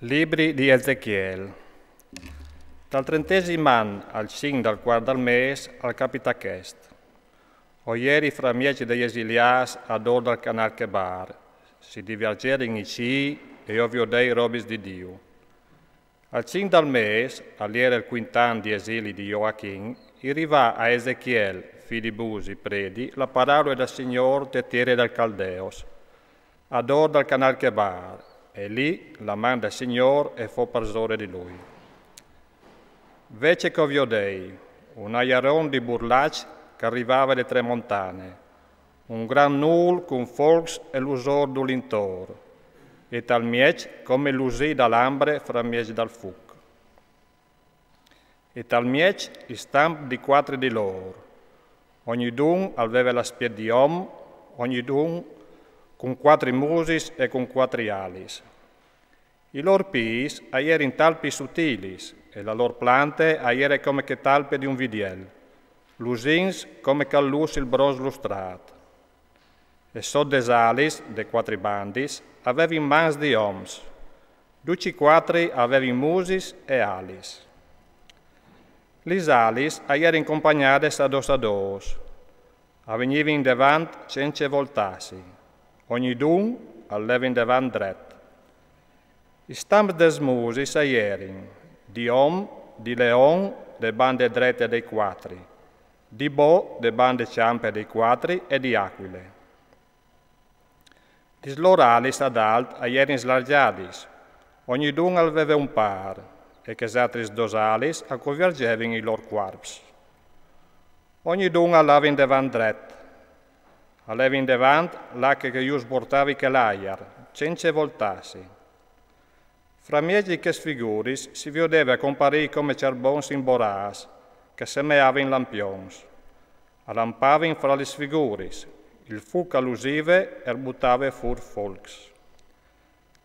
Libri di Ezechiel. Dal 30° anno al 5 del quarto mese al capita chest. O ieri fra mieci degli esiliati ad or del canal Chebar, si divergere in Ici e ovvio dei robis di Dio. Al 5 del mese, all'era il quintan di esili di Joachim, arriva a Ezechiel, figlio di Busi, predi, la parola del Signore de terre del Caldeos, ad or del canal Chebar, e lì la mano del Signore e fu persone di lui. Vece che ovvio dei, un aiaron di burlaci che arrivava da tre montane, un gran nul con folks e l'usor d'ulintor, e tal miec come l'usi dall'ambre fra miec dal fuc. E tal miec i stamp di quattro di loro, ognidun aveva la spia di ognidun con quattro musis e con quattro alis. I loro pis aier in talpi sutilis, e la loro plante aier come che talpe di un vidiel, l'usins come callus il bros lustrato. E so des alis, de quattro bandis, avevi mans di oms, duci quattri avevi musis e alis. Lis alis aier incompagnades a dos, avvenivi in devant cence voltassi, ognidun alleva in devant dret. I stamp des musis aierin, di di leon, de bande drette dei quattri, di bo, de bande ciampe dei quattri e di aquile. Dis loralis ad alt aierin slargiadis, ognidun aveva un par, e che satris dosalis a convergevin i lor quarps. Ognidun allava in devant dret, alleva in devant là che ius portavi che l'aiar, cence voltassi. Fra miei che sfiguris si vedeva comparì come cerbons in boras, che semeava in lampions. Allampavin fra le sfiguris, il fuc allusive e buttava fur folks.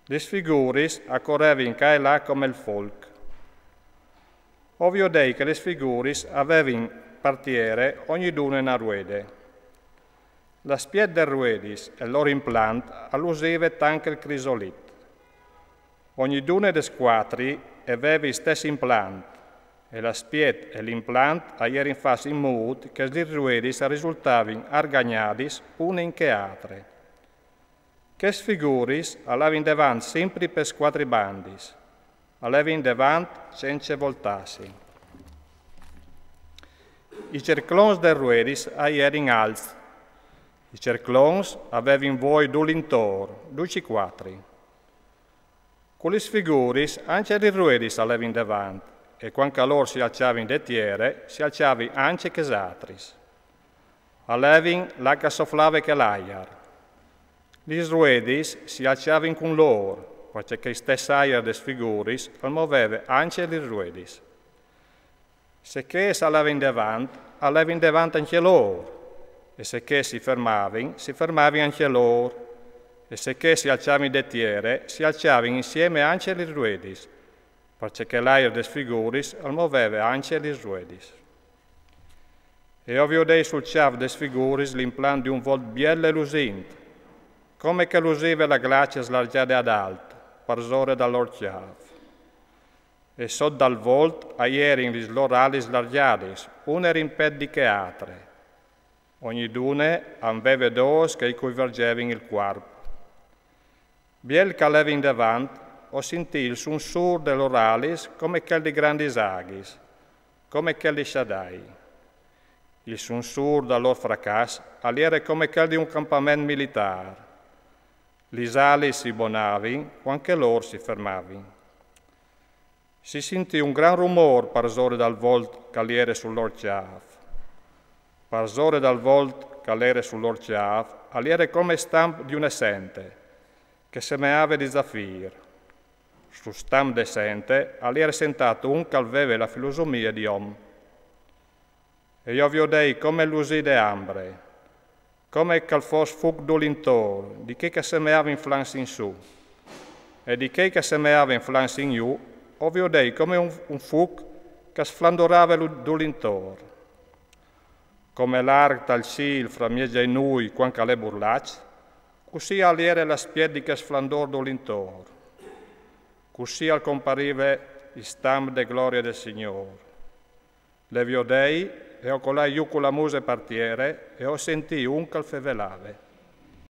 Le sfiguris accorrevin ca e là come il folk. Ovvio dei che le sfiguris avevin partiere ogniduna in arruede. La spied del ruedis e loro implant allusive tanche il crisolit. Ogniduna des quattri aveva i stessi implant, e la spiet e l'implant aier in fas in mood che gli ruedis risultavin argagnadis une in che altre. Che sfiguris allava in devant sempre per quattri bandis, alleva in devant cence voltassi. I cerclons del ruedis aier in alz, i cerclons aveva in voi d'ulintor, duci quattri. Con le sfiguris anche i ruedis alleva in devant, e quando loro si alciava in detiere, si alciavi anche che satris. Allevin la che sofflava che l'aiar. Gli ruedis si alciavin con loro, perché i stessi aiar des figuris al muoveva anche gli ruedis. Se che alleva in devant anche loro, e se che si fermavin anche loro. E se che si alciavano in detiere, si alciavano insieme anche gli ruedis, perché l'aer des figuris al muoveva anche gli ruedis. E ovvio dei sul ciav des figuris l'implant di un volt bielle lusint, come che lusive la glacia slargiata ad alt, parzore dall'or ciav. E so dal volt aierin gli lorali slargiadis, une rimpeddi che altre. Ognidune aveva dos che convergevin il quarp. Biel che alleva in devant, o sentì il sunsur dell'oralis come quel di grandi aghis, come quel di Shaddai. Il sunsur da lor fracas all'era come quel di un campamento militare. Gli alis si bonavin, quanche loro si fermavin. Si sentì un gran rumor parzore dal volt che all'era sull'or ciaf. Parzore dal volt che all'era sull'or ciaf, all'era come stamp di un essente, che semeava di zaffir. Su stam decente all'era sentato un che aveva la filosofia di om. E io vi dei come l'usi de ambre, come che fos fuc d'olintor, di che semeava in flans in su, e di che semeava in flans in giù, ovvio dei come un fuc che sflandorava d'olintor. Come l'arc tal sil fra miege e nui quanca le burlac, così all'era la spiedica sflandor d'olintor. così al comparive il stam de gloria del Signore. Le viodei e ho colai io con la muse partiere e ho sentì un calfevelave.